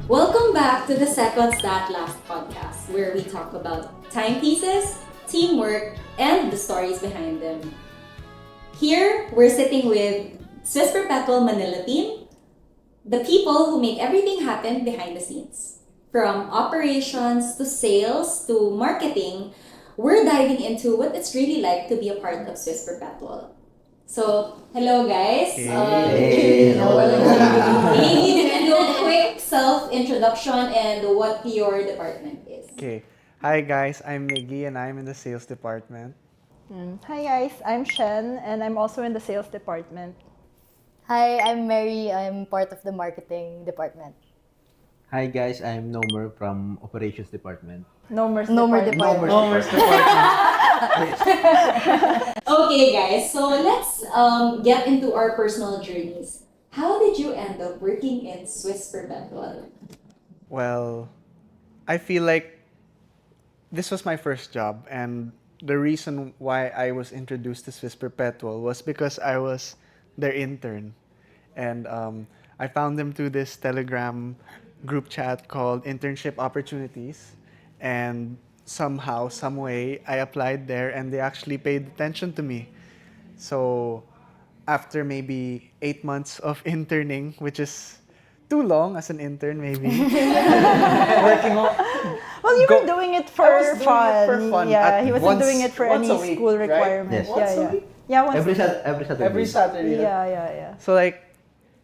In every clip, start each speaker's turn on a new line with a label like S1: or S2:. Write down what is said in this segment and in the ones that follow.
S1: Welcome back to the Seconds That Last podcast, where we talk about timepieces, teamwork, and the stories behind them. Here, we're sitting with Swiss Perpetual Manila team, the people who make everything happen behind the scenes. From operations to sales to marketing, we're diving into what it's really like to be a part of Swiss Perpetual. So, hello guys.
S2: Hey.
S1: Maybe you can do a quick self-introduction and what your department is.
S2: Okay. Hi guys, I'm Miggy and I'm in the sales department.
S3: Hi guys, I'm Shen and I'm also in the sales department.
S4: Hi, I'm Mary. I'm part of the marketing department.
S5: Hi guys, I'm Nomer from Operations Department.
S3: Nomer's
S4: Nomer
S3: department.
S4: department.
S1: Okay guys, so let's get into our personal journeys. How did you end up working in Swiss Perpetual?
S2: Well, I feel like this was my first job, and the reason why I was introduced to Swiss Perpetual was because I was their intern. And I found them through this Telegram group chat called Internship Opportunities. And somehow, some way, I applied there and they actually paid attention to me. So after maybe 8 months of interning, which is too long as an intern maybe, working on...
S3: Well, you were doing it for
S2: I was doing it
S3: fun.
S2: for fun.
S3: Yeah,
S2: At
S3: he wasn't
S2: once-
S3: doing it for
S2: once
S3: any
S2: a week,
S3: school
S2: right?
S3: requirement.
S5: Yes.
S2: Once a
S3: Yeah,
S2: week?
S3: yeah. Once
S5: Every
S3: a week.
S5: Saturday.
S2: Every Saturday.
S3: Yeah.
S2: So like,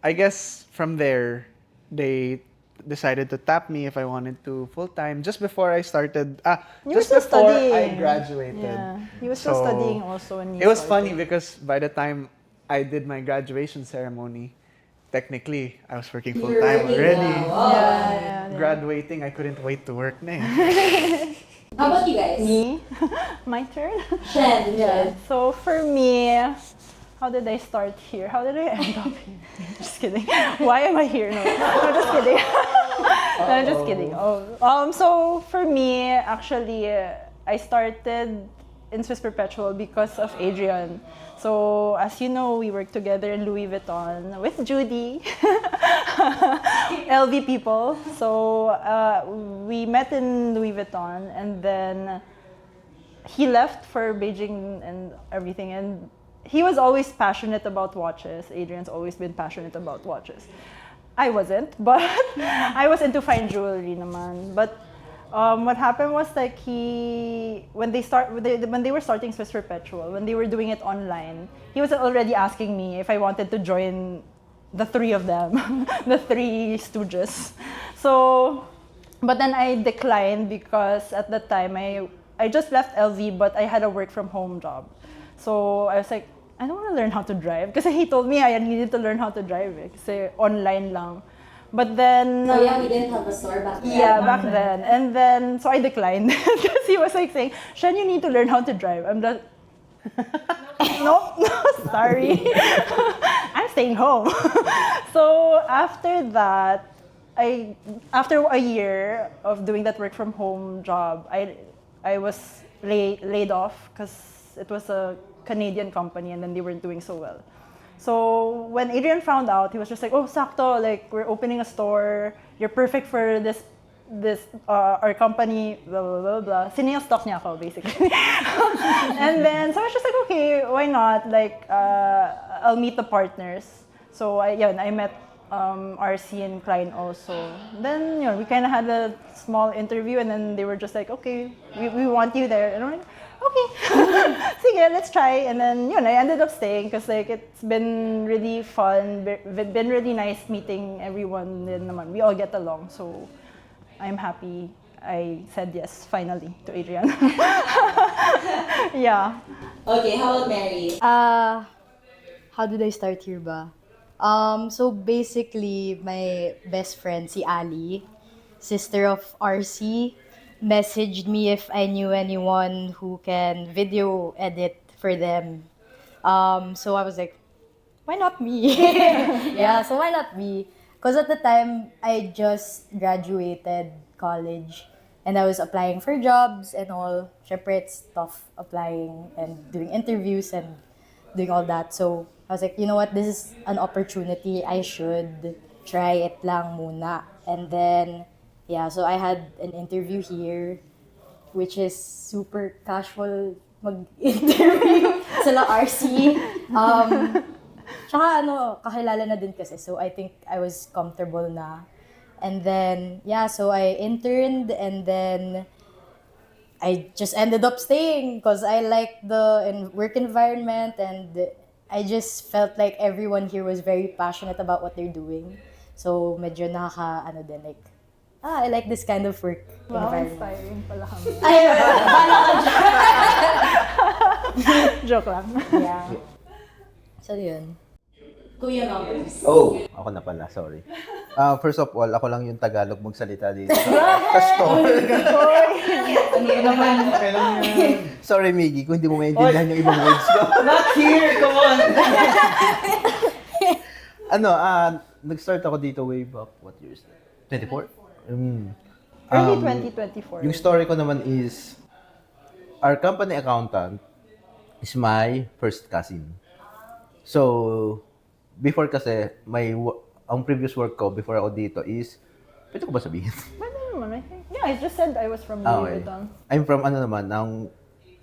S2: I guess from there, they decided to tap me if I wanted to full-time just before I started,
S3: You were
S2: just
S3: still
S2: before I
S3: studying.
S2: graduated.
S3: Yeah, he was still
S2: So,
S3: studying also when
S2: It was funny because by the time I did my graduation ceremony, technically, I was working
S1: You're
S2: full-time
S1: working
S2: already.
S1: now. Oh.
S3: Yeah.
S2: Graduating, I couldn't wait to work na eh.
S1: How about you guys?
S3: Me? My turn?
S1: Shen.
S3: Yeah. So for me, how did I start here? How did I end up here? Just kidding. Why am I here? No, just kidding. No, I'm just kidding. So for me, actually, I started in Swiss Perpetual because of Adrian. So as you know, we work together in Louis Vuitton with Judy, LV people. So we met in Louis Vuitton, and then he left for Beijing and everything, and he was always passionate about watches. Adrian's always been passionate about watches. I wasn't, but I was into fine jewelry naman. But what happened was like when they were starting Swiss Perpetual, when they were doing it online, he was already asking me if I wanted to join the three of them, the three stooges. So, but then I declined because at the time I just left LV, but I had a work from home job. So I was like, I don't want to learn how to drive. Because he told me I needed to learn how to drive. Kasi online lang. But then...
S1: So yeah, we didn't have a store back then.
S3: Yeah, back then. And then, so I declined. Because he was like saying, Shen, you need to learn how to drive. I'm like, no, sorry. I'm staying home. So after that, after a year of doing that work from home job, I was laid off because it was a Canadian company and then they weren't doing so well. So when Adrian found out, he was just like, oh, sakto, like we're opening a store. You're perfect for this our company, blah, blah, blah, blah. Sinilstock niya ako, basically. And then, so I was just like, okay, why not? Like, I'll meet the partners. So I met RC and Klein also. Then, we kind of had a small interview and then they were just like, okay, we want you there. And I'm like, okay, sige, let's try. And then, I ended up staying because like it's been really fun, been really nice meeting everyone. Din naman. We all get along, so I'm happy I said yes finally to Adrian. Yeah.
S1: Okay, how about Mary?
S4: How did I start here ba? So basically, my best friend, si Ali, sister of RC, messaged me if I knew anyone who can video edit for them. So I was like, why not me? Yeah, so why not me? Because at the time, I just graduated college and I was applying for jobs and all. Syempre, it's tough applying and doing interviews and doing all that. So I was like, you know what, this is an opportunity. I should try it lang muna. And then, yeah, so I had an interview here, which is super casual mag-interview sila RC. Tsaka kakilala na din kasi. So I think I was comfortable na. And then, yeah, so I interned and then I just ended up staying because I liked the work environment and I just felt like everyone here was very passionate about what they're doing. So medyo din like, I like this kind of work
S3: Wow,
S4: environment.
S3: inspiring pala kami.
S4: Ay, bala ka
S3: Joke lang.
S4: Yeah. So yun.
S1: Kuya Nomer.
S5: Oh, ako na pala, sorry. First of all, ako lang yung Tagalog magsalita dito. Pastor. Sorry, Miggy, kung hindi mo maintindihan yung ibang words ko.
S2: Not here, come on!
S5: Nag-start ako dito way back, what years? 24?
S3: Early 2024.
S5: Yung story ko naman is, our company accountant is my first cousin. So, before kasi, ang previous work ko before ako dito is, pwede ko ba sabihin?
S3: Pwede naman, I think. Yeah, I just said I was from Louis Vuitton.
S5: I'm from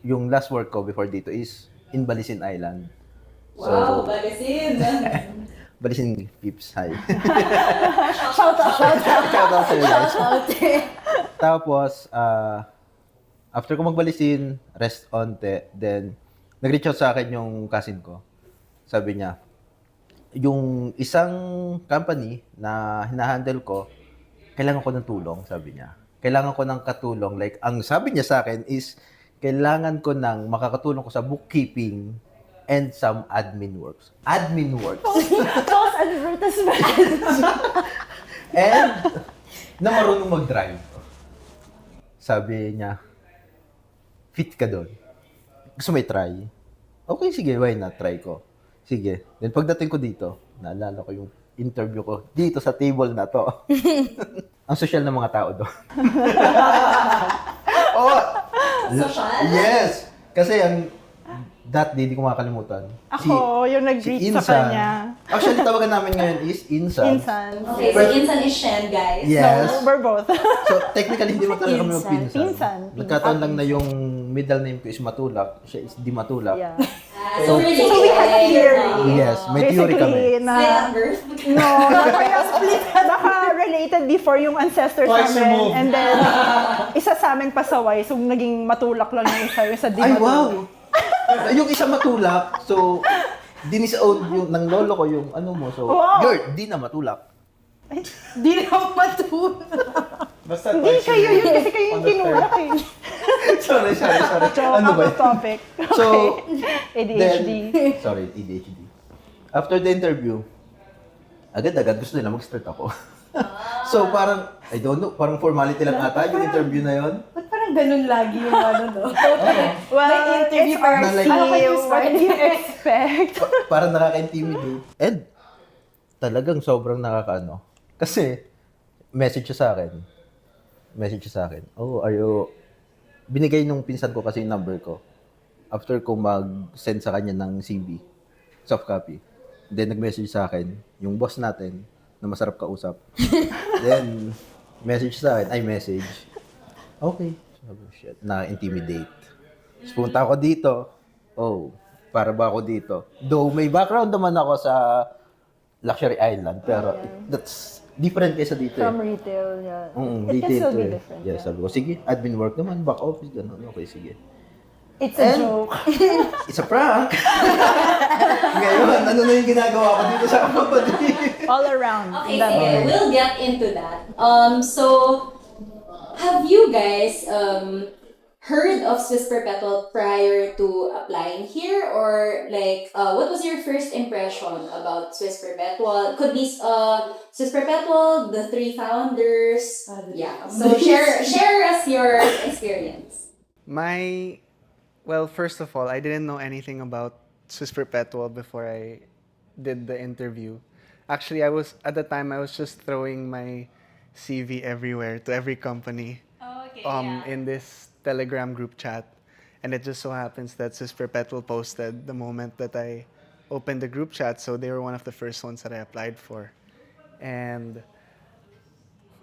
S5: yung last work ko before dito is in Balisin Island.
S1: Wow, Balisin!
S5: Balisin Pips, hi.
S3: Shout out.
S5: Shout out sa'yo guys. Tapos, after ko magbalisin, rest onte, then nag-reach out sa akin yung cousin ko. Sabi niya, yung isang company na hinahandle ko, kailangan ko ng tulong, sabi niya. Kailangan ko ng katulong. Like, ang sabi niya sa akin is, kailangan ko ng makakatulong ko sa bookkeeping and some admin works. Admin works.
S3: False advertisement.
S5: And, na marunong mag-drive. Sabi niya, fit ka doon. Gusto mo i-try? Okay, sige, why not? Try ko. Sige. Then pagdating ko dito, naalala ko yung interview ko dito sa table na to. Ang social ng mga tao doon. Oh!
S1: Social?
S5: Yes! Kasi ang that day, di ko makakalimutan.
S3: Ako, yung nag-greet sa kanya.
S5: Actually, tawagan namin ngayon is Insan.
S3: Insan.
S1: Okay, so Insan is Shen, guys.
S5: Yes.
S3: No, we're both.
S5: So, technically, hindi mo talaga kami magpinsan.
S3: Pinsan.
S5: Nagkataon lang na yung middle name ko is Matulak. Siya is Dimatulac.
S3: Yeah.
S1: So
S3: we had a theory.
S5: Yes, may theory kami.
S3: Na,
S1: Split at birth.
S3: no, baka related before yung ancestors
S2: Twice
S3: namin.
S2: removed.
S3: And then, isa sa amin pasaway. So, naging matulak lang yung isa. Yung sa
S5: Ay,
S3: Dimatulac.
S5: wow! Yung isa matulak, so, dinis-own yung ng lolo ko yung ano mo. So,
S3: Wow.
S5: you're di na matulak.
S4: Di na matulog.
S2: Basta
S3: Hindi
S2: twice
S3: kayo
S2: removed
S3: yun kasi kayo yung
S2: on the
S3: tinulak eh.
S5: sorry.
S3: So,
S5: Ano ba
S3: out of
S5: yun?
S3: topic.
S5: So,
S3: Okay. ADHD.
S5: Sorry, ADHD. After the interview, agad-agad gusto nila mag-start ako. So, parang, I don't know, parang formality lang ata yung interview na yon.
S4: Ba't parang ganun lagi yung no?
S3: Well,
S4: May interview
S3: it's
S4: para
S3: RC.
S5: like-
S3: What do you expect?
S5: Parang nakaka-intimidate. And, talagang sobrang nakakaano. Kasi, message siya sa akin. Oh, are you... Binigay nung pinsan ko kasi yung number ko. After ko mag-send sa kanya ng CV, soft copy. Then, nag-message sa akin, yung boss natin, na masarap kausap. Then, message sa akin, message. Okay. Sabi, shit, na-intimidate. Tapos punta ako dito. Oh, para ba ako dito? Though may background naman ako sa luxury island, pero that's different kaysa dito.
S3: From retail, yeah. It can
S5: Retail
S3: still
S5: to
S3: be
S5: eh.
S3: different.
S5: Yes, sabi ko, sige, admin work naman, back office, gano'n. Okay, sige.
S3: It's a joke.
S5: It's a prank! Ngayon, ano na yung ginagawa ko dito sa company?
S3: All around.
S1: Okay,
S3: That
S1: sige,
S3: way.
S1: we'll get into that. So, have you guys heard of Swiss Perpetual prior to applying here, or like what was your first impression about Swiss Perpetual? Could be Swiss Perpetual, the three founders. Yeah. So share us your experience.
S2: Well, first of all, I didn't know anything about Swiss Perpetual before I did the interview. Actually, at the time I was just throwing my CV everywhere to every company. In this Telegram group chat, and it just so happens that Swiss Perpetual posted the moment that I opened the group chat, so they were one of the first ones that I applied for. And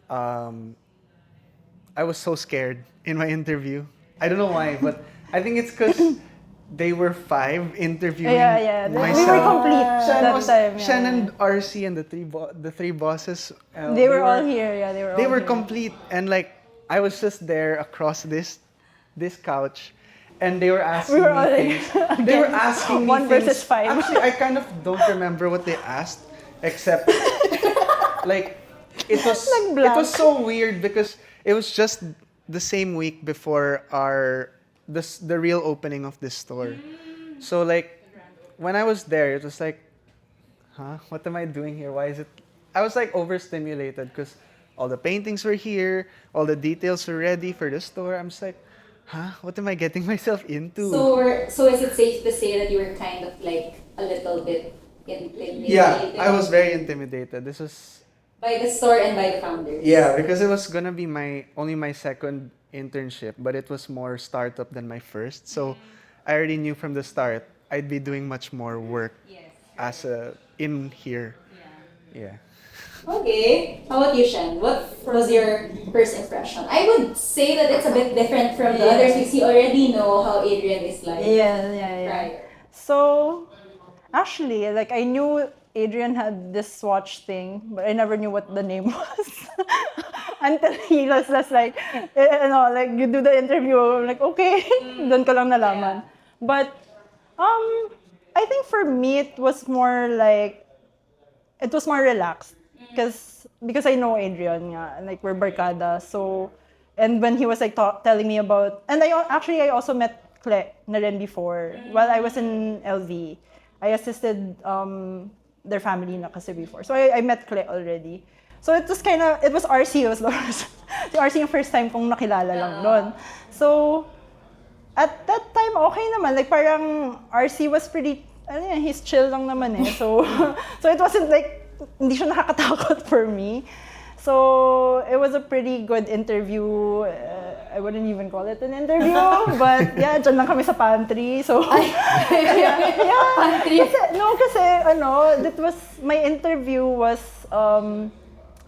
S2: I was so scared in my interview. I don't know why, but I think it's because they were 5 interviewing
S3: Yeah. We were
S2: myself.
S3: complete that time. Yeah,
S2: Shen
S3: yeah.
S2: and RC and the three bosses.
S3: They were all here. Yeah, they were all
S2: They were
S3: here.
S2: complete, and like I was just there across this couch, and they were asking
S3: We were
S2: me
S3: all like,
S2: things. They were asking me
S3: 1
S2: things.
S3: versus 5.
S2: Actually, I kind of don't remember what they asked, except like it was
S3: Like
S2: it was so weird because it was just the same week before the real opening of this store. So like when I was there, it was like, huh? What am I doing here? Why is it? I was like overstimulated because all the paintings were here, all the details were ready for the store. I'm just like, huh? What am I getting myself into?
S1: So is it safe to say that you were kind of like a little bit intimidated?
S2: Yeah, I was very intimidated. This was
S1: By the store and by the founders.
S2: yeah, because it was gonna be only my second internship, but it was more startup than my first. So I already knew from the start I'd be doing much more work as in here. Yeah.
S1: Okay. How about you, Shen? What was your first impression? I would say that it's a bit different from the others because you already know how Adrian is like.
S3: Yeah.
S1: Prior.
S3: So, actually, like I knew Adrian had this watch thing, but I never knew what the name was. Until he was just like, like you do the interview, I'm like, okay, doon ko lang nalaman. But, I think for me, it was more relaxed. Because I know Adrian nga, like we're barkada. So, and when he was like telling me about, and I also met Cle na rin before. While I was in LV, I assisted their family na kasi before. So I met Cle already. So it was RC, it was si RC yung first time kong nakilala lang doon. So at that time, okay naman. Like parang RC was pretty, he's chill lang naman eh. So it wasn't like, hindi siya nakakatakot for me. So it was a pretty good interview. I wouldn't even call it an interview, but yeah, dyan lang kami sa pantry. So yeah.
S1: Pantry?
S3: My interview was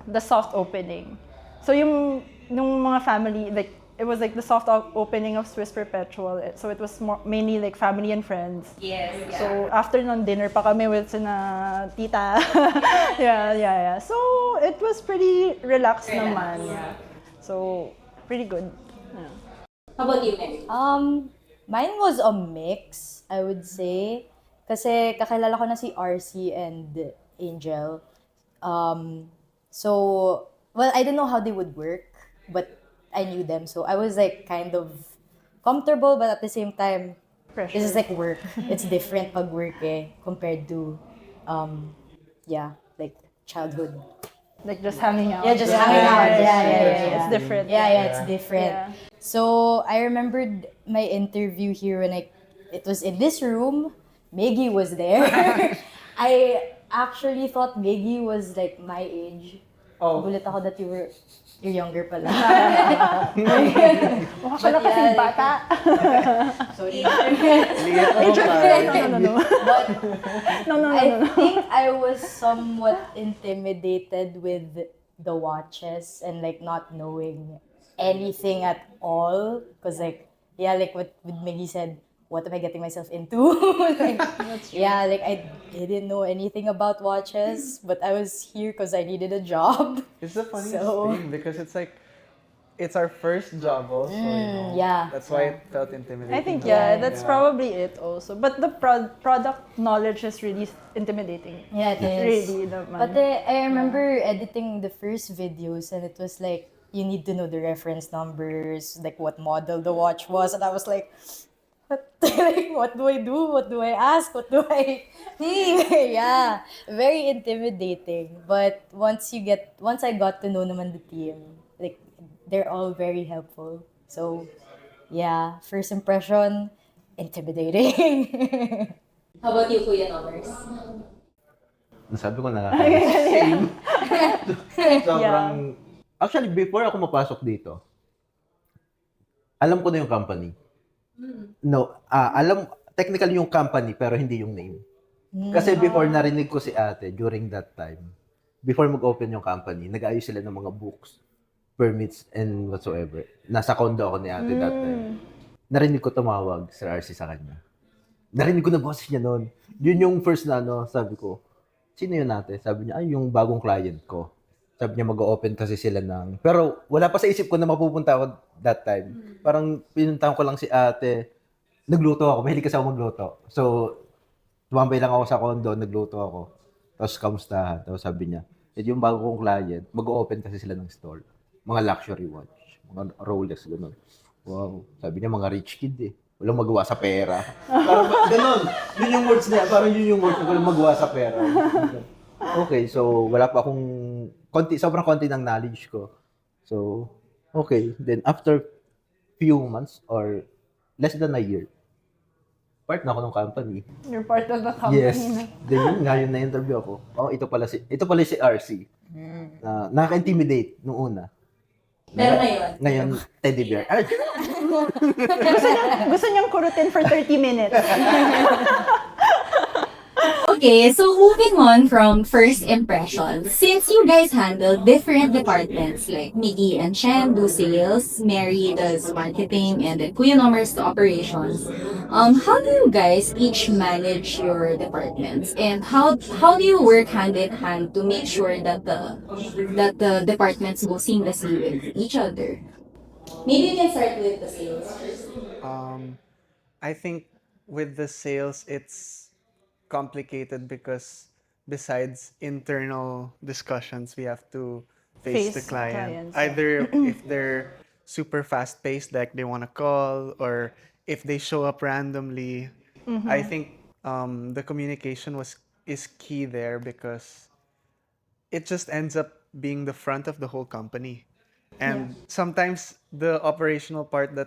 S3: the soft opening. So yung mga family, like it was like the soft opening of Swiss Perpetual. So it was mainly like family and friends.
S1: Yes.
S3: So after nun, dinner pa kami with sina tita. Yeah. So it was pretty relaxed naman.
S1: Yeah.
S3: So pretty good. Yeah.
S1: How about you, Mary?
S4: Mine was a mix, I would say. Kasi kakilala ko na si RC and Angel. So, well, I don't know how they would work, but I knew them. So I was like kind of comfortable, but at the same time,
S3: Pressure.
S4: this is like work. It's different pag work compared to, like childhood.
S3: Like just hanging out.
S4: Yeah, just hanging out. Yeah.
S3: It's different.
S4: Yeah, it's different.
S3: Yeah.
S4: So I remembered my interview here when it was in this room. Miggy was there. I actually thought Miggy was like my age.
S2: Oh.
S4: Gulat ako that you're younger pala.
S3: Mukha ka na kasing bata.
S4: Sorry.
S3: No.
S4: I think I was somewhat intimidated with the watches and like not knowing anything at all. Cause like what Miggy said, what am I getting myself into? Like, I didn't know anything about watches, but I was here because I needed a job.
S2: It's the funniest thing because it's like it's our first job also. That's why it felt intimidating.
S3: I think that's probably it also. But the product knowledge is really intimidating.
S4: Yeah, it is.
S3: Really naman.
S4: But I remember editing the first videos and it was like, you need to know the reference numbers, like what model the watch was. And I was like, what do I do? What do I ask? What do I... Yeah, very intimidating. But once I got to know naman the team, like, they're all very helpful. So, yeah, first impression, intimidating.
S1: How about you, Kuya Nomers?
S5: Nasabi ko nakakainis. Sobrang... Actually, before ako mapasok dito, alam ko na yung company. No, technically yung company pero hindi yung name. Kasi before narinig ko si ate during that time. before mag-open yung company, nag-ayos sila ng mga books, permits, and whatsoever. Nasa condo ako ni ate that time. Narinig ko tumawag Sir RC sa kanya. Narinig ko na boses niya noon. Yun yung first na sabi ko, sino yun ate? Sabi niya, ay, yung bagong client ko. Sabi niya mag-open kasi sila ng... Pero wala pa sa isip ko na mapupunta ako that time. Parang pinuntahan ko lang si ate. Nagluto ako. Mahilig kasi ako magluto. So, tumambay lang ako sa condo, nagluto ako. Tapos kamustahan. Tapos sabi niya, yung bago kong client, mag-open kasi sila ng store. Mga luxury watch. Mga Rolex, gano'n. Wow. Sabi niya, mga rich kid eh. Walang magawa sa pera. Parang gano'n. Yun yung words niya. Parang yun yung words niya. Walang magawa sa pera. Okay, so wala pa akong sobrang konti ng knowledge ko. So, okay. Then after few months or less than a year, part na ako ng company.
S3: You're part of the company
S5: Yes.
S3: na.
S5: Then yun, ngayon na-interview ako. Oh, ito pala si RC. Nakaka-intimidate nung una.
S1: Pero ngayon?
S5: Ngayon, teddy bear. Ay,
S3: Gusto niyang kurutin for 30 minutes.
S1: Okay, so moving on from first impressions, since you guys handle different departments like Miggy and Shen do sales, Mary does marketing, and then Kuya Nomer's the operations, how do you guys each manage your departments, and how do you work hand in hand to make sure that the departments go seamlessly with each other? Maybe you can start with the sales first.
S2: I think with the sales, it's complicated because besides internal discussions, we have to face the client.
S3: clients,
S2: Either if they're super fast paced, like they want to call, or if they show up randomly. I think the communication is key there because it just ends up being the front of the whole company. And sometimes the operational part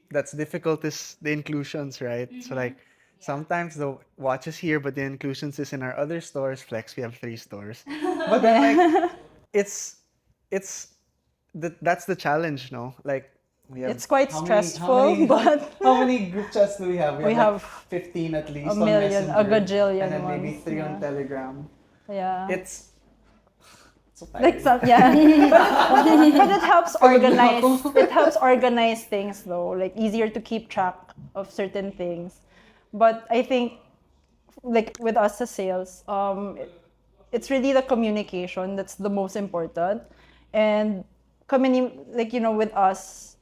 S2: that's difficult is the inclusions, right? So like sometimes the watch is here, but the inclusions is in our other stores. Flex, we have 3 stores. But then like it's that's the challenge, no? Like we have
S3: It's quite
S2: how
S3: stressful,
S2: many,
S3: but
S2: how many group chats do we have?
S3: We
S2: have
S3: have
S2: 15 at least
S3: a
S2: on
S3: million, a
S2: Messenger,
S3: gajillion
S2: and then maybe
S3: ones,
S2: 3 on
S3: yeah.
S2: Telegram.
S3: yeah.
S2: It's so
S3: Like
S2: tiring.
S3: but it helps organize. It helps organize things though, like easier to keep track of certain things. But I think, like with us as sales, it's really the communication that's the most important. And with us,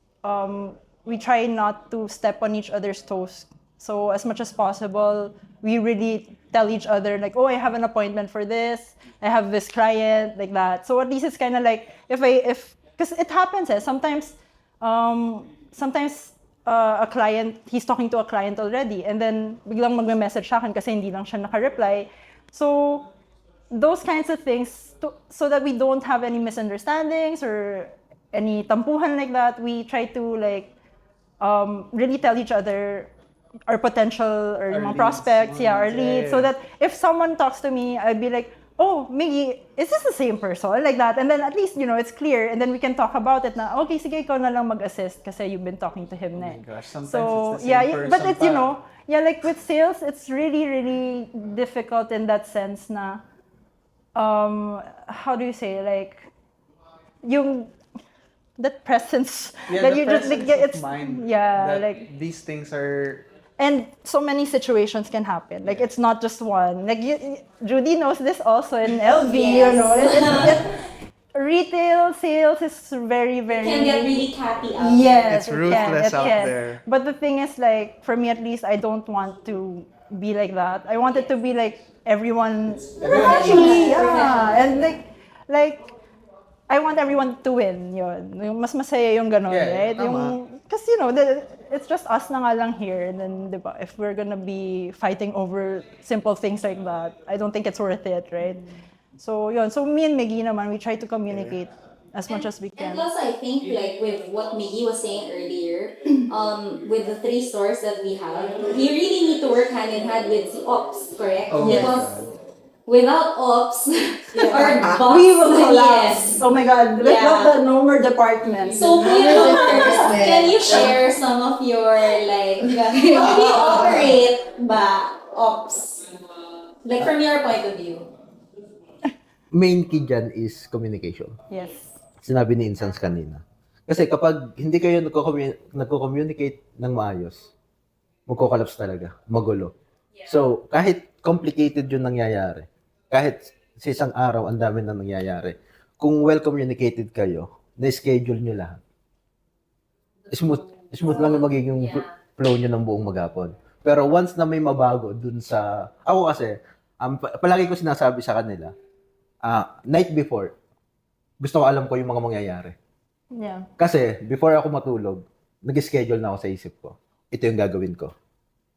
S3: we try not to step on each other's toes. So as much as possible, we really tell each other like, oh, I have an appointment for this. I have this client, like that. So at least it's kind of like because it happens. Sometimes a client, he's talking to a client already, and then biglang magme-message sa akin kasi hindi lang siya naka-reply. So those kinds of things, so that we don't have any misunderstandings or any tampuhan like that, we try to really tell each other our potential or
S2: Our
S3: mga
S2: leads,
S3: prospects, our
S2: yeah,
S3: leads,
S2: yeah.
S3: so that if someone talks to me, I'd be like, oh, Miggy, is this the same person? Like that. And then at least, it's clear. And then we can talk about it na, okay, sige, ikaw na lang mag-assist kasi you've been talking to him na.
S2: Oh my gosh, sometimes
S3: So,
S2: it's the same person
S3: but it's,
S2: pa.
S3: like with sales, it's really, really difficult in that sense na, how do you say, like, that presence that
S2: The
S3: you just
S2: presence
S3: like,
S2: of
S3: it's
S2: mind
S3: yeah,
S2: that
S3: like,
S2: these things are.
S3: and so many situations can happen. Like it's not just one. Like Judy knows this also in LV. Retail sales is very, very.
S1: Can get really catty out.
S3: Yes,
S2: It's ruthless out
S3: can.
S2: there.
S3: But the thing is, like for me at least, I don't want to be like that. I want it to be like everyone happy, yeah, and like I want everyone to win. Yun, yung mas masaya yung ganon,
S2: Yeah,
S3: right?
S2: tama.
S3: Because it's just us na nga lang here, and then diba, if we're gonna be fighting over simple things like that, I don't think it's worth it, right? So yun, so me and Miggy naman, we try to communicate as much as we
S1: And
S3: can.
S1: plus, I think like with what Miggy was saying earlier, with the 3 stores that we have, you really need to work hand in hand with the ops, correct?
S2: Oh,
S1: Because without ops, our boss,
S3: We will collapse.
S1: yes.
S3: Oh my God, let's
S1: Yeah.
S3: not the Nomer department.
S1: So, can you share some of your like how do you operate ba ops? Like from your point of view.
S5: main key dyan is communication.
S3: Yes.
S5: Sinabi ni Instance kanina. Kasi kapag hindi kayo nagko-communicate ng maayos, magko-collapse talaga, magulo. So, kahit complicated yung nangyayari, kahit sa isang araw, ang dami na nangyayari, kung well-communicated kayo, na-schedule nyo lahat, smooth lang yung magiging flow nyo ng buong maghapon. Pero once na may mabago dun sa... Ako kasi, palagi ko sinasabi sa kanila, night before, gusto ko alam ko yung mga mangyayari.
S3: Yeah.
S5: Kasi, before ako matulog, nag-schedule na ako sa isip ko. Ito yung gagawin ko.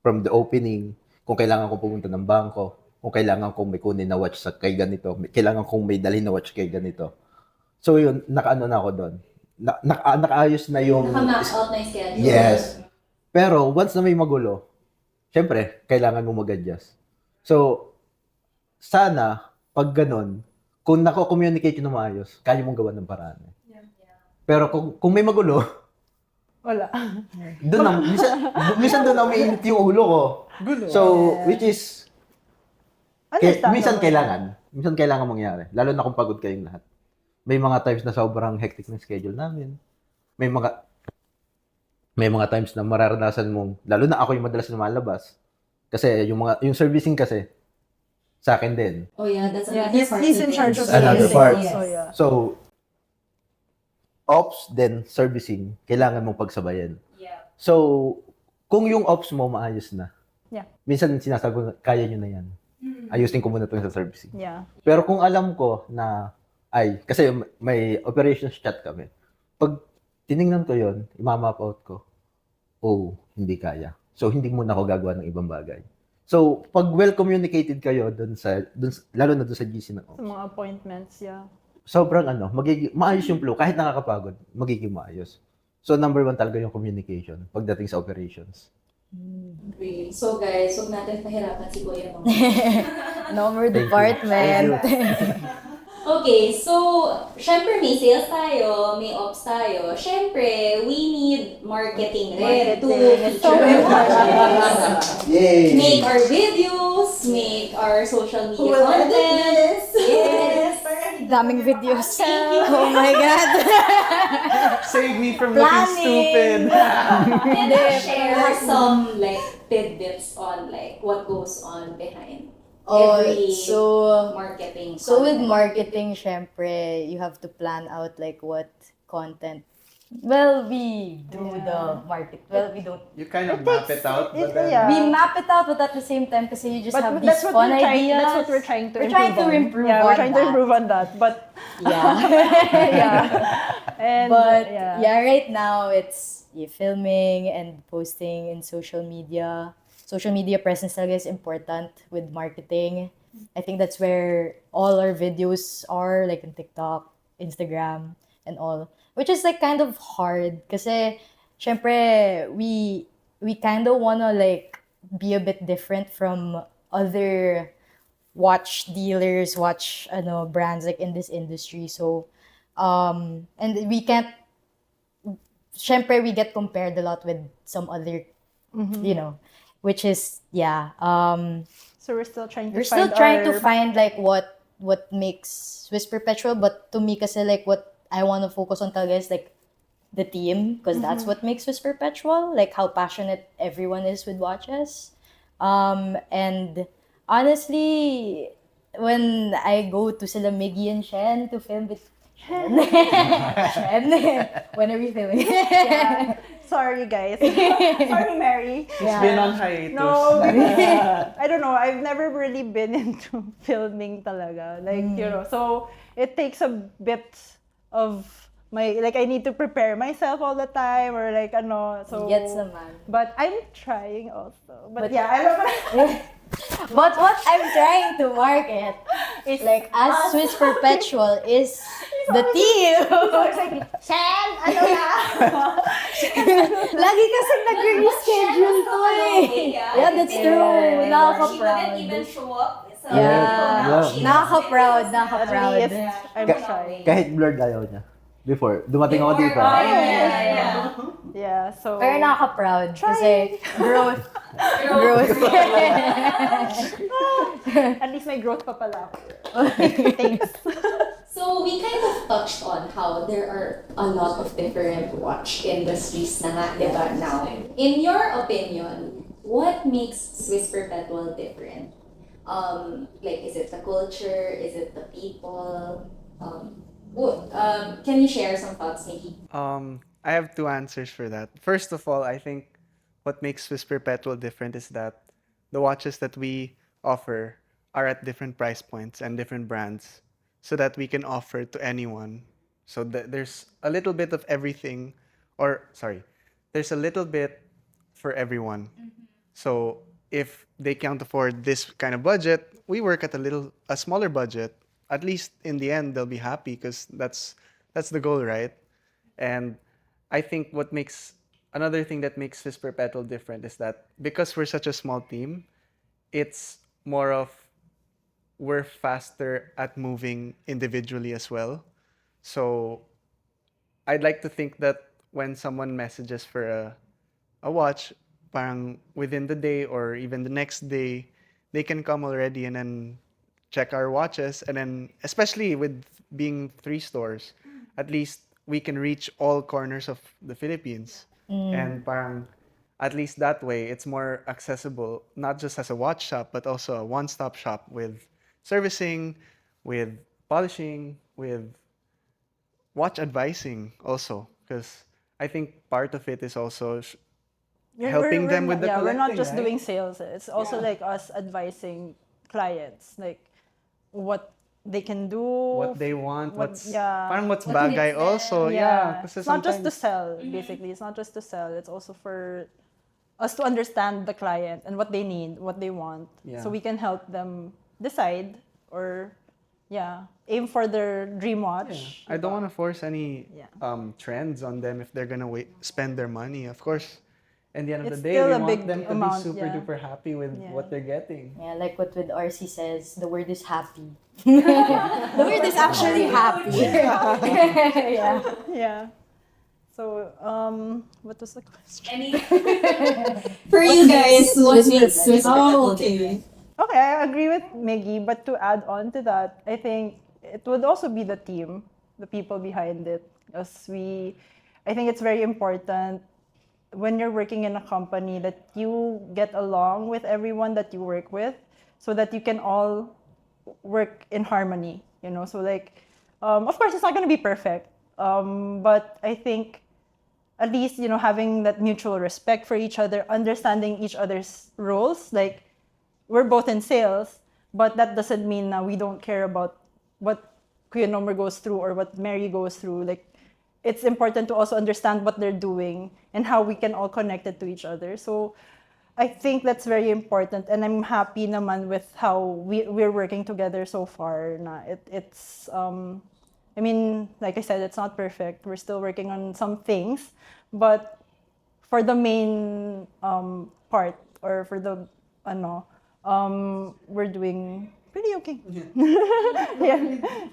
S5: From the opening, kung kailangan kong pumunta ng bangko, kung kailangan kong may kunin na watch sa kay ganito, kailangan kong may dalhin na watch kay ganito. So yun, nakaano na ako doon. Nakaayos na yung...
S1: Naka-map out na yung schedule.
S5: Yes. Pero once na may magulo, syempre, kailangan mo mag-adjust. So, sana, pag ganun, kung nako-communicate yun na maayos, kaya mong gawa ng paraan. Pero kung may magulo,
S3: Wala.
S5: doon na, minsan doon na umiinit yung ulo ko. So, which is, minsan kailangan mangyari. Lalo na kung pagod kayong lahat. May mga times na sobrang hectic ng schedule namin. May mga times na mararanasan mong, lalo na ako yung madalas na malabas. Kasi yung servicing kasi, sa akin din.
S1: Oh yeah, that's
S3: Yeah,
S1: another part.
S3: he's in charge of
S5: Another
S3: servicing.
S5: part.
S3: So, yeah.
S5: So, ops, then servicing, kailangan mong pagsabayan.
S1: Yeah.
S5: So, kung yung ops mo maayos na,
S3: Yeah.
S5: minsan sinasabi ko, kaya nyo na yan. Ayusin ko muna ito sa servicing.
S3: Yeah.
S5: Pero kung alam ko na, kasi may operations chat kami, pag tiningnan ko yon, imamap out ko, hindi kaya. So, hindi muna ako gagawa ng ibang bagay. So, pag well-communicated kayo lalo na dun sa GC na
S3: Sa mga appointments, yeah.
S5: sobrang maayos yung flow. Kahit nakakapagod, magiging maayos. So, number 1 talaga yung communication pagdating sa operations.
S1: Great. So guys, huwag natin pahirapan si Kuya Nomer.
S4: Nomer
S5: Thank you.
S4: department.
S1: Okay, so, syempre may sales tayo, may ops tayo. Syempre, we need marketing rin to
S3: Marketing.
S1: feature our projects.
S5: Yay!
S1: Make our videos, make our social media content. Yes.
S4: Daming videos. Oh my God.
S2: Save me from looking stupid.
S1: And share some like tidbits on like what goes on behind every marketing.
S4: So with
S1: content.
S4: marketing, syempre, you have to plan out like what content. Well, we do the market. Well, we don't.
S2: You kind of map it out, but then...
S3: yeah.
S4: We map it out, but at the same time, kasi you just
S3: But
S4: have these
S3: that's what
S4: fun
S3: we're trying.
S4: ideas.
S3: That's what we're trying to
S4: We're
S3: improve
S4: trying to
S3: on.
S4: improve
S3: Yeah,
S4: on
S3: we're trying to
S4: that.
S3: improve on that. But
S4: Yeah.
S3: yeah, and
S4: But
S3: yeah,
S4: right now it's filming and posting in social media. Social media presence talaga is important with marketing. I think that's where all our videos are, like on TikTok, Instagram, and all. Which is like kind of hard kasi syempre we kind of wanna like be a bit different from other watch dealers, brands like in this industry. So and we can't, syempre we get compared a lot with some other, which is
S3: so we're still trying to
S4: we're
S3: find
S4: still trying
S3: our,
S4: to find like what makes Swiss Perpetual, but to me kasi like what I want to focus on talaga is like the team, because that's what makes Swiss Perpetual, like how passionate everyone is with watches. And honestly, when I go to sila Miggy and Shen to film with Shen, when are we filming?
S3: Yeah. Sorry guys. Sorry Mary.
S2: It's been on hiatus.
S3: No, I don't know. I've never really been into filming talaga. Like, so it takes a bit of like I need to prepare myself all the time or like so
S4: Gets naman.
S3: but I'm trying also. But yeah, I don't
S4: But what I'm trying to market is like as Swiss Perpetual is the team.
S3: Shen, ano na?
S4: Lagi kasi nag-reschedule to eh. Yeah, that's true.
S1: She
S4: Nakaka-proud.
S1: wouldn't even show up. So,
S4: Yeah. Nakaka-proud.
S3: Yes, I'm trying.
S5: Kahit blurred ayaw niya. Before, dumating ako dito.
S3: Yeah, so
S4: Pero nakaka-proud kasi growth.
S3: At least may growth pa pala ako. Thanks.
S1: So we kind of touched on how there are a lot of different watch industries na nga, diba, now. In your opinion, what makes Swiss Perpetual different? Like, is it the culture? Is it the people? Can you share some thoughts, maybe?
S2: I have two answers for that. First of all, I think what makes Swiss Perpetual different is that the watches that we offer are at different price points and different brands so that we can offer to anyone. So there's a little bit of everything, or sorry, there's a little bit for everyone. So if they can't afford this kind of budget, we work at a smaller budget. At least in the end, they'll be happy because that's the goal, right? And I think another thing that makes Swiss Perpetual different is that because we're such a small team, it's more of we're faster at moving individually as well. So I'd like to think that when someone messages for a watch, parang within the day or even the next day, they can come already and then check our watches. And then, especially with being 3 stores, at least we can reach all corners of the Philippines. And parang, at least that way, it's more accessible, not just as a watch shop, but also a one-stop shop with servicing, with polishing, with watch advising also. Because I think part of it is also helping them with the
S3: yeah, we're not
S2: collecting,
S3: just
S2: right?
S3: doing sales. It's also
S2: Yeah.
S3: like us advising clients, like what they can do,
S2: What they want, parang what's
S1: What
S2: bagay
S1: fits them.
S2: also. Yeah, kasi
S3: it's not just to
S2: sometimes
S3: sell. Basically, it's not just to sell. It's also for us to understand the client and what they need, what they want,
S2: Yeah.
S3: so we can help them decide or aim for their dream watch.
S2: I don't want to force any
S3: Yeah.
S2: trends on them if they're gonna spend their money. Of course, at the end of
S3: It's
S2: the day,
S3: still
S2: we
S3: a
S2: want
S3: big
S2: them to
S3: amount,
S2: be super
S3: yeah.
S2: duper happy with
S3: Yeah.
S2: what they're getting.
S4: Yeah, like what with RC says, the word is happy. The word is actually happy. Yeah.
S3: Yeah. So, what was the question?
S1: For you guys, what makes Swiss
S6: Oh,
S1: Perpetual
S6: okay.
S1: different?
S3: Okay, I agree with Miggy, but to add on to that, I think it would also be the team, the people behind it. I think it's very important when you're working in a company that you get along with everyone that you work with so that you can all work in harmony, So like, of course, it's not going to be perfect, but I think at least, having that mutual respect for each other, understanding each other's roles, like, we're both in sales, but that doesn't mean that we don't care about what Kuya Nomer goes through or what Mary goes through. Like, it's important to also understand what they're doing and how we can all connect it to each other. So I think that's very important, and I'm happy naman with how we're working together so far. It's I mean, like I said, it's not perfect. We're still working on some things, but for the main part, or for the we're doing pretty okay.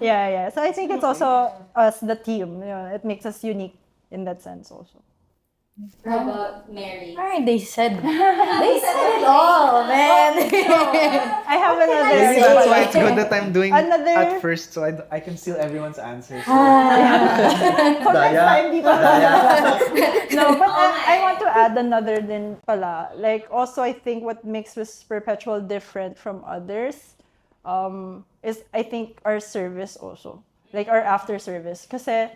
S3: Yeah. So I think it's also us, the team. It makes us unique in that sense also.
S1: How about Mary?
S4: Alright, they said it all, man.
S3: I have another.
S2: Maybe that's why it's good that I'm doing
S3: Another-
S2: at first, so I can steal everyone's answers.
S3: So next time, dito. No, but I want to add another din pala. Like, also, I think what makes Swiss Perpetual different from others is, I think, our service also. Like, our after service. Kasi,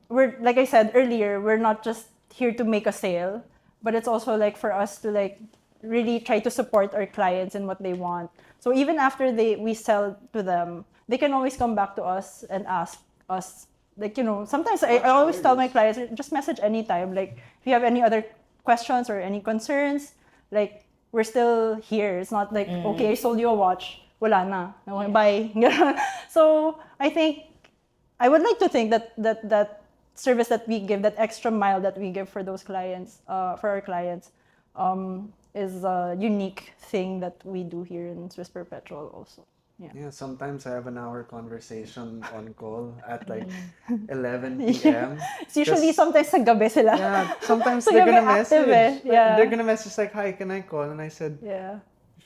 S3: we're, like I said earlier, we're not just here to make a sale, but it's also like for us to like really try to support our clients and what they want. So even after we sell to them, they can always come back to us and ask us, like, sometimes I always tell my clients, just message anytime. Like, if you have any other questions or any concerns, like, we're still here. It's not like, okay, I sold you a watch, wala na, bye. So I think, I would like to think that service that we give, that extra mile that we give for those clients, for our clients, is a unique thing that we do here in Swiss Perpetual also.
S2: Yeah, sometimes I have an hour conversation on call at like 11 p.m.
S3: It's usually sometimes sa gabi sila.
S2: Yeah, sometimes
S3: So
S2: they're
S3: you're
S2: gonna
S3: active,
S2: message.
S3: Yeah.
S2: They're gonna message like, "Hi, can I call?" And I said,
S3: Yeah.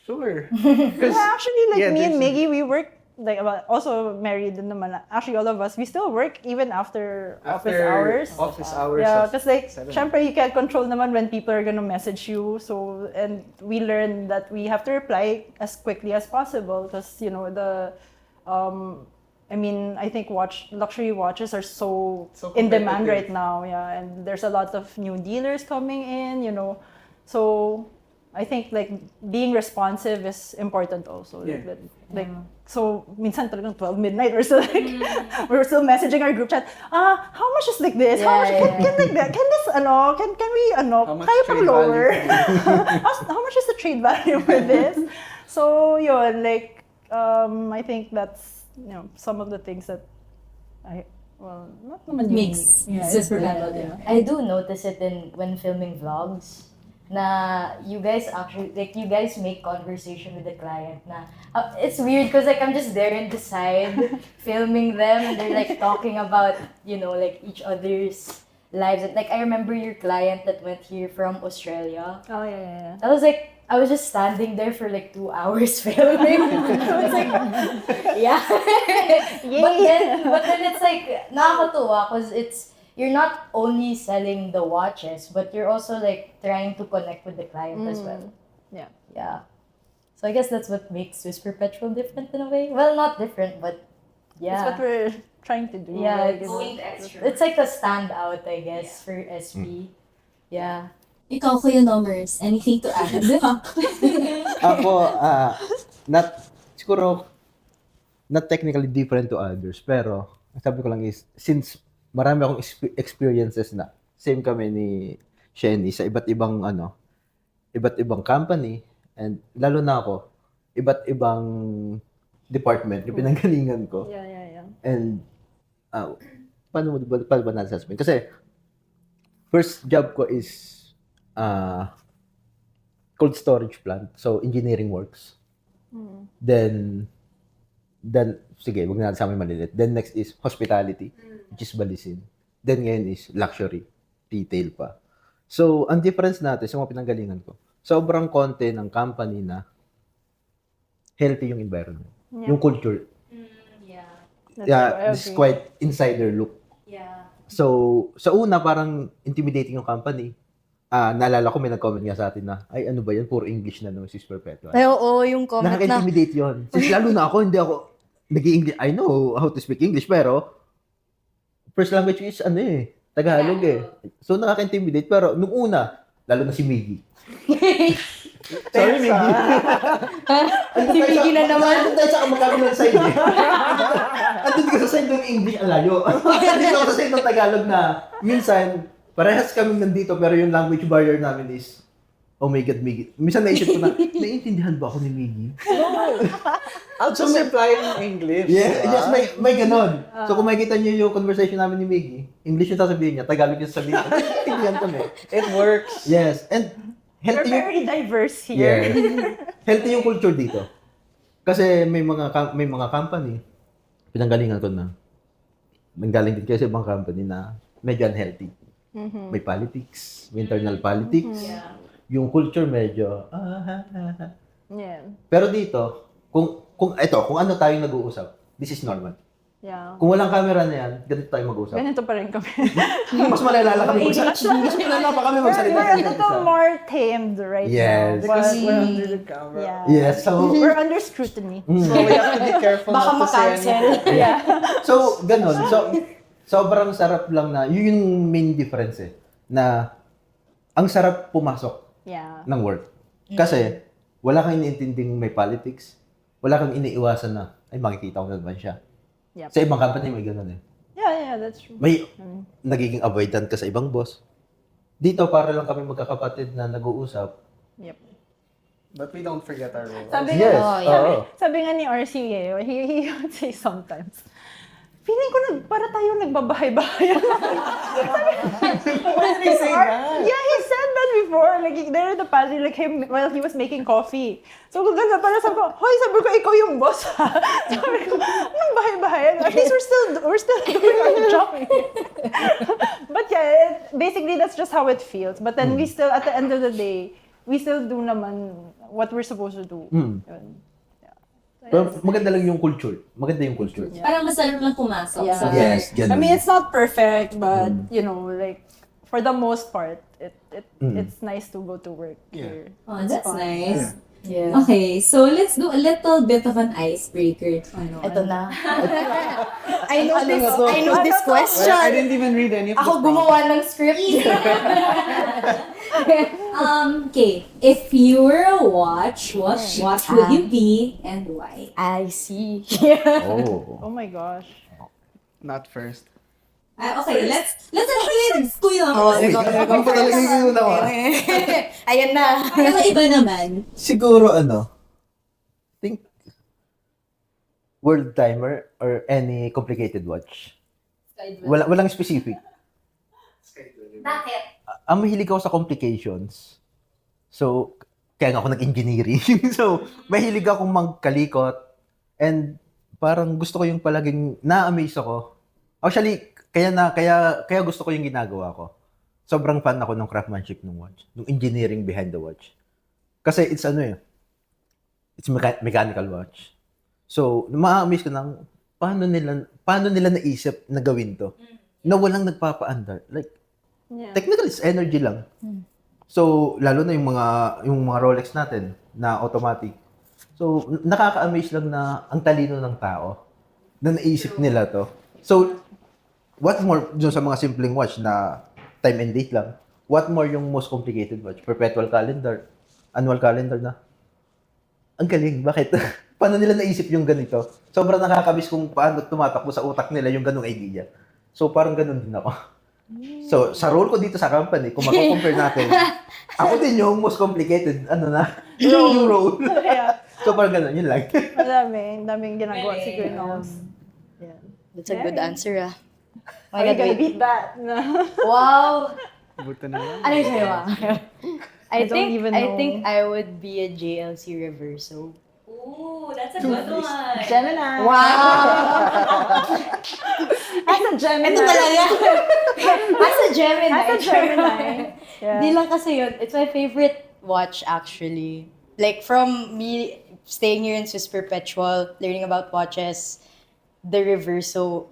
S2: Sure.
S3: Yeah, actually, like
S2: yeah,
S3: me and
S2: there's-
S3: Miggy, we work like also married din naman. Actually, all of us, we still work even after office hours.
S2: Office hours.
S3: Yeah,
S2: of
S3: because like,
S2: 7.
S3: syempre, you can't control naman when people are gonna message you. So, and we learned that we have to reply as quickly as possible because, you know, I think luxury watches are so
S2: So
S3: in demand
S2: competitive.
S3: right now. Yeah, and there's a lot of new dealers coming in, you know. So, I think like being responsive is important also.
S2: Yeah.
S3: So minsan talagang 12 midnight we're still like we're still messaging our group chat. How much is like this? How much can like that? Can this can we
S2: How much
S3: kaya pang
S2: trade
S3: lower?
S2: value
S3: How much is the trade value for this? So yun, like I think that's, you know, some of the things that not naman
S1: Makes
S3: unique. Yeah,
S1: Swiss
S3: it's-
S1: Perpetual
S3: yeah.
S1: different.
S4: I do notice it when filming vlogs na you guys actually like you guys make conversation with the client na it's weird because like I'm just there in the side filming them and they're like talking about, you know, like each other's lives. And, like I remember your client that went here from Australia.
S3: Oh yeah.
S4: I was just standing there for like 2 hours filming. So it's like, yeah. But then it's like, nakakatuwa because you're not only selling the watches, but you're also like trying to connect with the client as well.
S3: Yeah.
S4: Yeah. So I guess that's what makes Swiss Perpetual different in a way. Well, not different, but yeah.
S3: That's what we're trying to do.
S4: Yeah,
S3: like,
S4: it's,
S3: you know.
S4: it's like a standout, I guess, for SP. Yeah.
S1: Ikaw, Kuya Nomers, anything to add?
S5: Ako, siguro, not technically different to others, pero, ang sabi ko lang is, since marami akong experiences na, same kami ni Shen sa iba't ibang company, and lalo na ako, iba't ibang department, yung pinanggalingan ko.
S3: Yeah.
S5: And, paano ba nasasabihin? Kasi, first job ko is, cold storage plant, so engineering works. Then, sige, wag na natin sa amin malilit. Then next is hospitality, which is balisin. Then ngayon is luxury, retail pa. So, ang difference natin sa mga pinanggalingan ko, sobrang konti ng company na healthy yung environment.
S3: Yeah.
S5: Yung culture.
S3: That's true, I
S5: This is
S3: agree.
S5: quite insider look.
S4: Yeah.
S5: So, sa una, parang intimidating yung company. Naalala ko, may nag-comment nga sa atin na, ay, ano ba yan? Puro English na no, Swiss Perpetual.
S4: Ay, oo, yung comment na.
S5: Nakaka-intimidate yun. Since lalo na ako, hindi ako nag-i-English. I know how to speak English, pero first language is Tagalog eh. So, nakaka-intimidate. Pero nung una, lalo na si Miggy. Sorry, Miggy.
S4: Si Miggy na naman.
S5: Andun tayo sa magkabilang side eh. Andun ka sa side ng English, ang layo. Andun ako sa side ng Tagalog na minsan, parehas kami nandito, pero yung language barrier namin is, oh my God, Miggy. Minsan naisip ko na, naiintindihan ba ako ni Miggy?
S2: I'll just reply in English.
S5: Yeah, yes, may ganon. So kung makikita niyo yung conversation namin ni Miggy, English yung sasabihin niya, Tagalog yung sasabihin niya. Naiintindihan kami.
S2: It works.
S5: Yes, and
S3: We're
S5: healthy yung,
S3: very diverse here.
S5: healthy yung culture dito. Kasi may mga company, pinanggalingan ko na, nanggaling din kayo sa ibang company na medyo unhealthy. May politics, may internal politics. Yung culture medyo,
S3: Yeah.
S5: Pero dito, kung ano tayong nag-uusap, this is normal.
S3: Yeah.
S5: Kung walang camera na yan, ganito tayo mag-uusap.
S3: Ganito pa rin kami.
S5: Mas malalala kami magsalita. Mas malala pa kami magsalita.
S3: We're a little more tamed right
S5: Yes.
S3: now.
S2: Because
S3: But,
S2: we're under the camera.
S3: yeah.
S5: Yes, so,
S3: We're under scrutiny.
S2: So we have to be careful
S4: Baka
S2: not to say
S4: makancel.
S2: anything.
S3: Yeah.
S5: so ganun. So, sobrang sarap lang na, yun yung main difference eh, na ang sarap pumasok
S3: Yeah.
S5: ng work. Kasi, wala kang iniintinding may politics, wala kang iniiwasan na, ay makikita ko na naman siya.
S3: Yep.
S5: Sa ibang company may ganun eh.
S3: Yeah, that's true.
S5: May nagiging avoidant ka sa ibang boss. Dito, para lang kami magkakapatid na nag-uusap.
S3: Yep.
S2: But we don't forget our role.
S3: Sabi
S5: Yes,
S3: nga,
S5: oo.
S3: sabi nga ni RC, he would say sometimes, feeling ko para tayo nagbabahay-bahay.
S2: Why did he say that?
S3: Yeah, he said that before. Like, there in the pantry, like him, while he was making coffee. So, kung ganda pala, sabi ko, hoy, sabi ko, ikaw yung boss, ha? Sabi ko, anong bahay-bahay? At least we're still doing our job. But yeah, basically, that's just how it feels. But then we still, at the end of the day, we still do naman what we're supposed to do. Yun.
S5: Pero maganda lang yung culture. Maganda yung culture.
S1: Parang masarap lang pumasok
S3: Yeah.
S1: sa
S5: Yes,
S3: I
S5: ganun.
S3: mean, it's not perfect, but you know, like for the most part, it's nice to go to work here.
S1: Oh, that's
S3: fun.
S1: nice.
S4: Yeah.
S1: Okay, so let's do a little bit of an icebreaker.
S4: Ito na.
S3: I
S4: know this question.
S2: I didn't even read any of
S4: Ako
S2: the
S4: gumawa ng script.
S1: Okay, if you were a watch, what would you be and why?
S4: I see.
S3: Oh my gosh.
S2: Not first.
S1: Okay, let's actually school lang.
S5: Ang talaga yung una ko.
S4: Ayan na.
S1: Yung iba naman.
S5: Siguro think world timer or any complicated watch. Walang specific.
S1: Bakit?
S5: Ang mahilig ako sa complications. So, kaya nga ako nag-engineering. So, mahilig akong magkalikot. And parang gusto ko yung palaging na-amaze ako. Actually, kaya gusto ko yung ginagawa ko. Sobrang fan ako ng craftsmanship ng watch. Ng engineering behind the watch. Kasi it's it's mechanical watch. So, ma-amaze ko ng paano nila naisip na gawin to. Na walang nagpapa-under. Like, technically, it's energy lang. So, lalo na yung mga Rolex natin na automatic. So, nakaka-amaze lang na ang talino ng tao na naisip nila to. So, what more dun sa mga simpleng watch na time and date lang? What more yung most complicated watch? Perpetual calendar, annual calendar na. Ang galing, bakit? Paano nila naisip yung ganito? Sobrang nakakamiss kung paano tumatakbo sa utak nila yung ganung idea. So, parang ganun din ako. So, sa role ko dito sa company, kung mako-compare natin, ako din yung most complicated, yung role.
S3: Yeah.
S5: So, parang ganun, yun lang.
S3: Daming ginagawa si Kuya Noms. Yeah.
S4: That's a good answer, ah.
S3: Oh my God, beat that.
S4: Wow.
S2: Buto na lang.
S4: Ano yung sa'yo, ah?
S3: I don't even know.
S4: I think I would be a 𝗕𝗃𝗃 so.
S1: Ooh, that's a good one.
S3: Gemini.
S4: Wow!
S3: As a Gemini.
S4: Ito talaga. As a Gemini.
S3: As a Gemini. Yeah.
S4: Di lang kasi yun. It's my favorite watch, actually. Like, from me staying here in Swiss Perpetual, learning about watches, the reverso,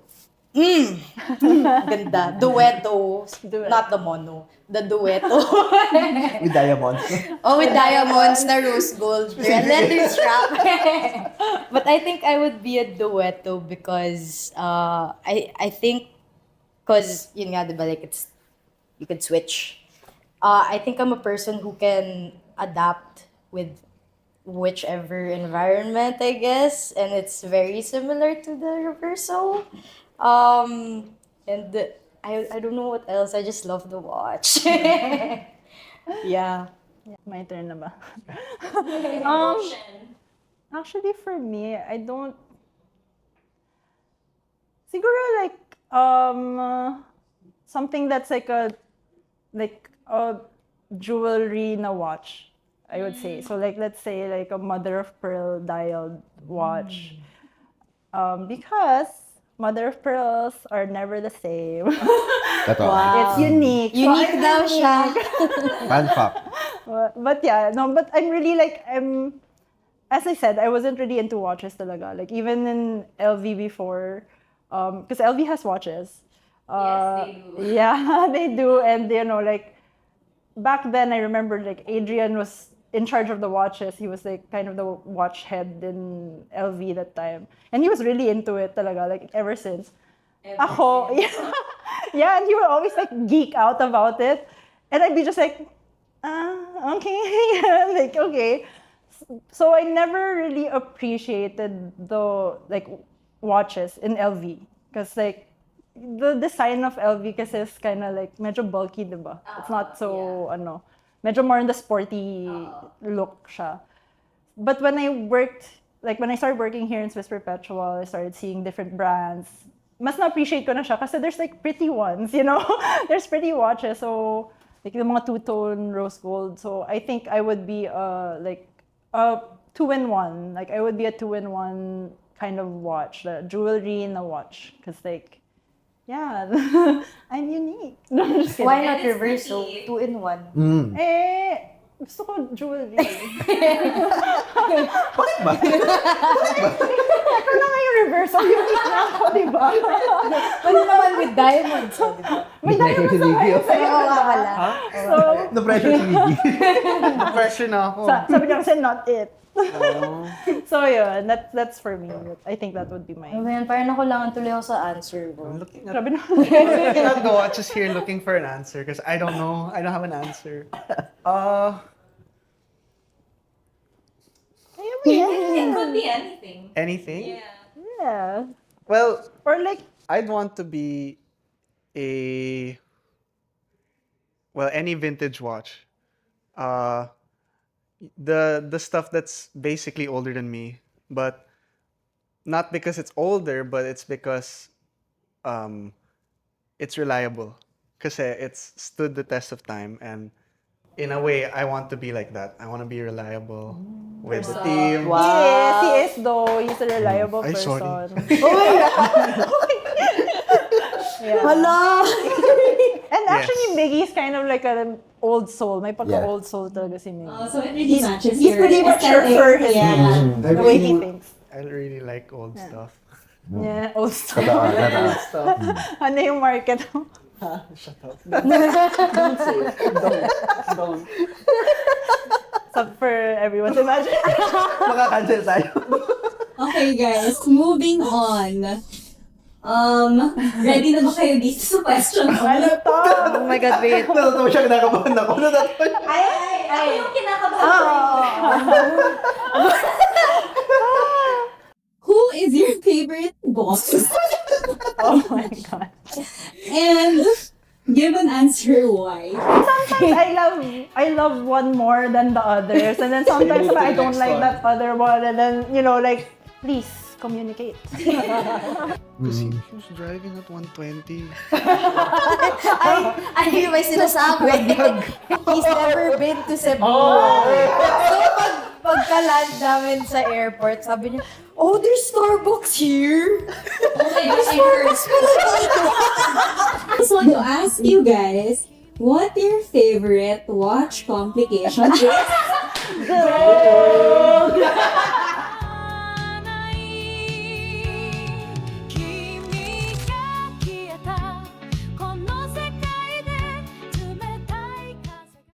S4: ganda. Dueto. Not the mono. The dueto.
S5: With diamonds.
S4: Oh, with diamonds na rose gold. Leather strap. But I think I would be a dueto because I think because yun nga, diba, like you could switch. I think I'm a person who can adapt with whichever environment, I guess, and it's very similar to the reverso. And I don't know what else. I just love the watch. Yeah.
S3: My turn na ba? Actually, for me, I don't... Siguro like, something that's like a jewelry na watch, I would say. So like, let's say like a mother of pearl dialed watch. Because mother of pearls are never the same.
S5: Wow.
S3: It's unique.
S4: Unique daw siya.
S5: Fun fact.
S3: But yeah, no, but I'm really like, as I said, I wasn't really into watches talaga. Like even in LV before, because LV has watches.
S1: Yes, they do.
S3: Yeah, they do. And you know, like back then I remember like Adrian was in charge of the watches. He was like kind of the watch head in LV that time. And he was really into it talaga, like ever since. Ako, yeah. Yeah, and he would always like geek out about it. And I'd be just like, okay, yeah, like, okay. So I never really appreciated the like watches in LV. Because like, the design of LV kasi is kind of like medyo bulky, diba? It's not so, medyo more in the sporty look siya. But when I started working here in Swiss Perpetual, I started seeing different brands. Mas na-appreciate ko na siya kasi there's like pretty ones, you know? There's pretty watches. So, like the mga two-tone rose gold. So, I think I would be like a two-in-one. Like, I would be a two-in-one kind of watch. The jewelry in a watch. Because like, yeah, I'm unique. No, I'm just kidding.
S4: Why not reverso? 2-in-1.
S3: Gusto ko jewelry.
S5: Bakit ba?
S3: Ito na nga yung reverse of yung na ako, di ba?
S4: Ano naman with diamonds, di ba?
S3: May
S5: Na-pressure si Miggy.
S4: Sa'yo ka pala.
S3: So,
S5: Na-pressure si Miggy.
S2: Pressure na ako.
S3: sabi niya kasi not it.
S2: Oh.
S3: So yun, that's for me. I think that would be
S4: Ano
S3: mine.
S4: ba yan? Parang nakulangan tuloy ako sa answer ko.
S2: I'm looking at
S3: Sabi na.
S2: I cannot go just here looking for an answer because I don't know. I don't have an answer.
S1: It could be anything.
S2: Anything?
S1: Yeah.
S3: Yeah.
S2: Well,
S3: Or like,
S2: I'd want to be any vintage watch. The stuff that's basically older than me, but not because it's older, but it's because it's reliable. Because it's stood the test of time, and in a way, I want to be like that. I want to be reliable with the team.
S3: he is though. He's a reliable
S2: Ay,
S3: person.
S2: sorry.
S3: Yeah.
S4: Hala!
S3: And actually,
S2: Yes.
S3: Miggy's kind of like an old soul. May pagka-old soul talaga si Miggy.
S1: So it really matches
S3: He's
S1: your
S3: pretty mature
S1: aesthetic.
S3: for his
S1: Yeah.
S3: the way he thinks.
S2: I really like old stuff.
S3: Yeah, old soul.
S5: Totoo.
S2: Stuff.
S3: Ano yung market mo?
S2: Shut up.
S6: Don't say it. Don't.
S3: So for everyone to imagine.
S5: Makakancel tayo.
S1: Okay guys, moving on. Ready na ba kayo dito sa question ko?
S3: Ano to?
S4: Oh my God, wait.
S5: Natutuwa siya, kinakabahan ako. Natutuwa siya.
S1: Ay, yung kinakabahan ko. Who is your favorite boss?
S3: Oh my God.
S1: And give an answer why.
S3: Sometimes I love one more than the others. And then sometimes
S2: Move to
S3: I
S2: the
S3: don't
S2: next
S3: like
S2: one.
S3: that other one. And then, like, please, communicate.
S2: Because he was driving at 120.
S4: Ay, may sinasabi. He's never been to Cebu. So, pagka-land namin sa airport, sabi niya, oh, there's Starbucks here.
S1: Okay, I just want to ask you guys, what your favorite watch complication is?